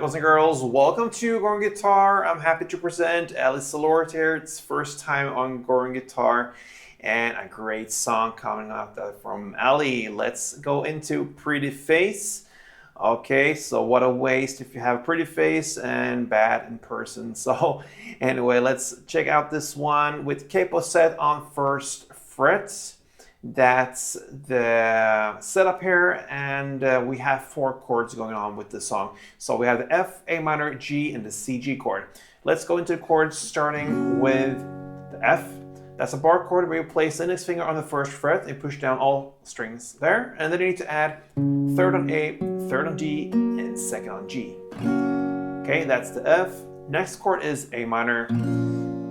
boys and girls, welcome to Going Guitar. I'm happy to present Ally Salort here. It's first time on Going Guitar and a great song coming up from Ally. Let's go into Pretty Face. Okay, so what a waste if you have a pretty face and bad in person. So anyway, let's check out this one with capo set on first fret. That's the setup here, and we have 4 chords going on with this song. So we have the F, A minor, G, and the C, G chord. Let's go into the chords starting with the F. That's a bar chord where you place the index finger on the first fret and push down all strings there. And then you need to add third on A, third on D, and second on G. Okay, that's the F. Next chord is A minor.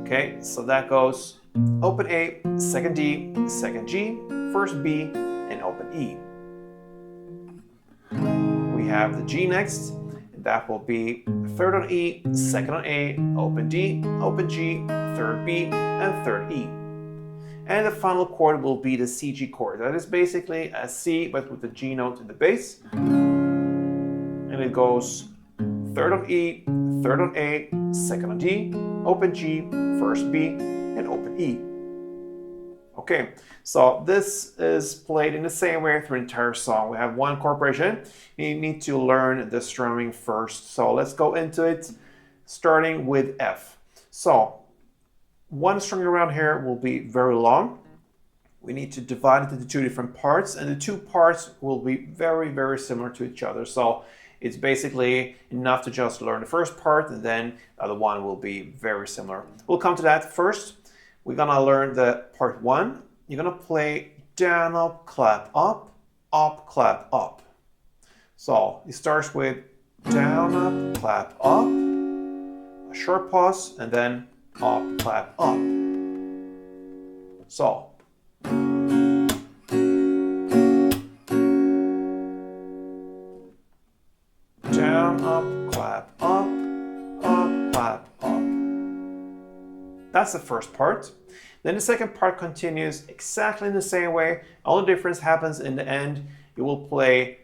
Okay, so that goes open A, second D, second G, first B, and open E. We have the G next. That will be third on E, second on A, open D, open G, third B, and third E. And the final chord will be the C G chord. That is basically a C, but with the G note in the bass. And it goes third on E, third on A, second on D, open G, first B, and open E. Okay, so this is played in the same way through the entire song. We have one chord progression. You need to learn the strumming first. So let's go into it, starting with F. So one string around here will be very long. We need to divide it into 2 different parts, and the 2 parts will be very, very similar to each other. So it's basically enough to just learn the first part, and then the other one will be very similar. We'll come to that first. We're gonna learn the part 1. You're gonna play down, up, clap, up, clap, up. So it starts with down, up, clap, up, a short pause, and then up, clap, up. So. Down, up, clap, up, clap, up. That's the first part. Then the second part continues exactly in the same way. Only difference happens in the end. You will play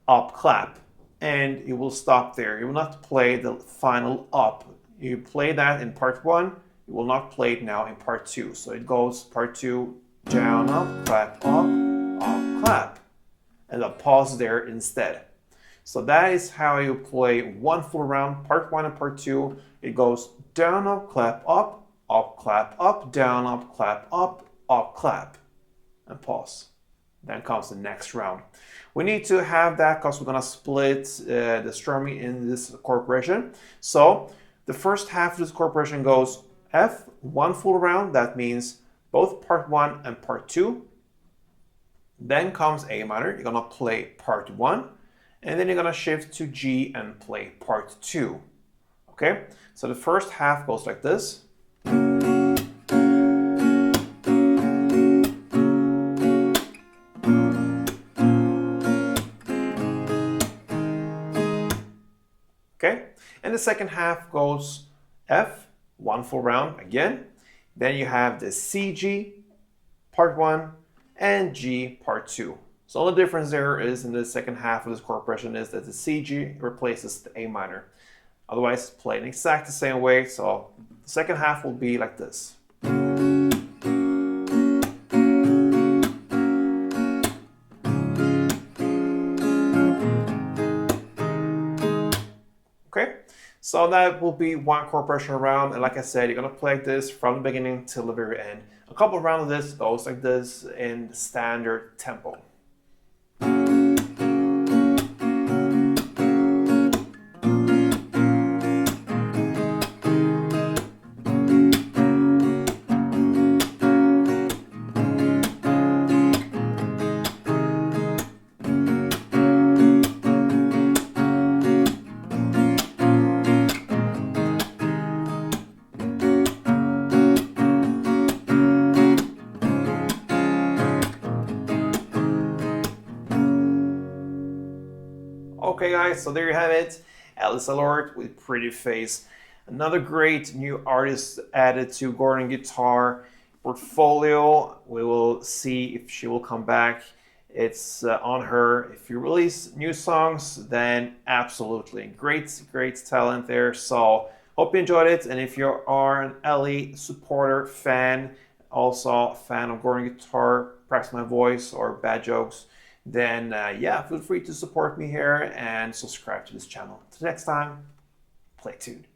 up, clap, and you will stop there. You will not play the final up. You play that in part 1. You will not play it now in part 2. So it goes part 2, down, up, clap, clap, and a pause there instead. So that is how you play one full round, part 1 and part 2. It goes down, up, clap, clap, up, down, up, clap, and pause. Then comes the next round. We need to have that because we're gonna split the strumming in this chord progression. So the first half of this chord progression goes F, one full round. That means both part 1 and part 2. Then comes A minor. You're gonna play part 1. And then you're gonna shift to G and play part 2. Okay, so the first half goes like this. Okay, and the second half goes F, one full round again. Then you have the C, G, part 1, and G, part 2. So the only difference there is in the second half of this chord progression is that the C, G replaces the A minor. Otherwise, it's played in exactly the same way. So the second half will be like this. Okay, so that will be one chord progression around. And like I said, you're gonna play this from the beginning till the very end. A couple of rounds of this goes like this in standard tempo. Okay guys, so there you have it. Ally Salort with Pretty Face. Another great new artist added to Going Guitar portfolio. We will see if she will come back it's on her. If you release new songs, then absolutely. Great talent there. So hope you enjoyed it. And if you are an Ally supporter, fan, also fan of Gordon Guitar, Practice My Voice, or Bad Jokes, then yeah, feel free to support me here and subscribe to this channel. Until next time, play tuned.